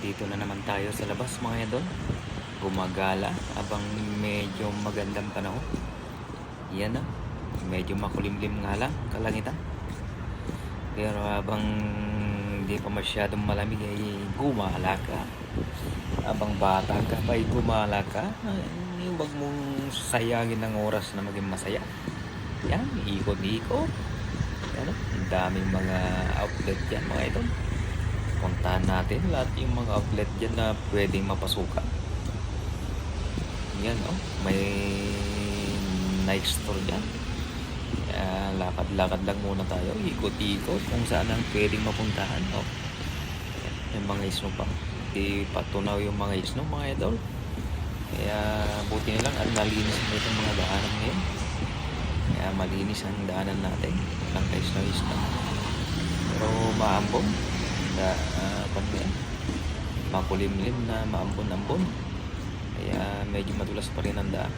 Dito na naman tayo sa labas mga idol. Gumagala habang medyo magandang panahon. Yan na. Medyo makulimlim nga lang kalangitan. Pero habang hindi pa masyadong malamig ay gumala ka. Habang bata ka pa ay gumala ka. Huwag mong sayangin ng oras na maging masaya. Yan, ikot-ikot. Yan, ang daming mga outlet dyan mga idol. Puntahan natin lahat yung mga outlet dyan na pwedeng mapasukan. Yan, oh, may Nike store dyan. Lakad-lakad lang muna tayo, ikot-ikot kung saan ang pwedeng mapuntahan. Oh. Yung mga isno pa, di patunaw yung mga isno mga idol. Kaya buti nilang at nalinis na itong mga daanan ngayon. Kaya malinis ang daanan natin, walang kaisno-isno. Pero maambong makulimlim na maambon-ambon, kaya medyo madulas pa rin ang daan.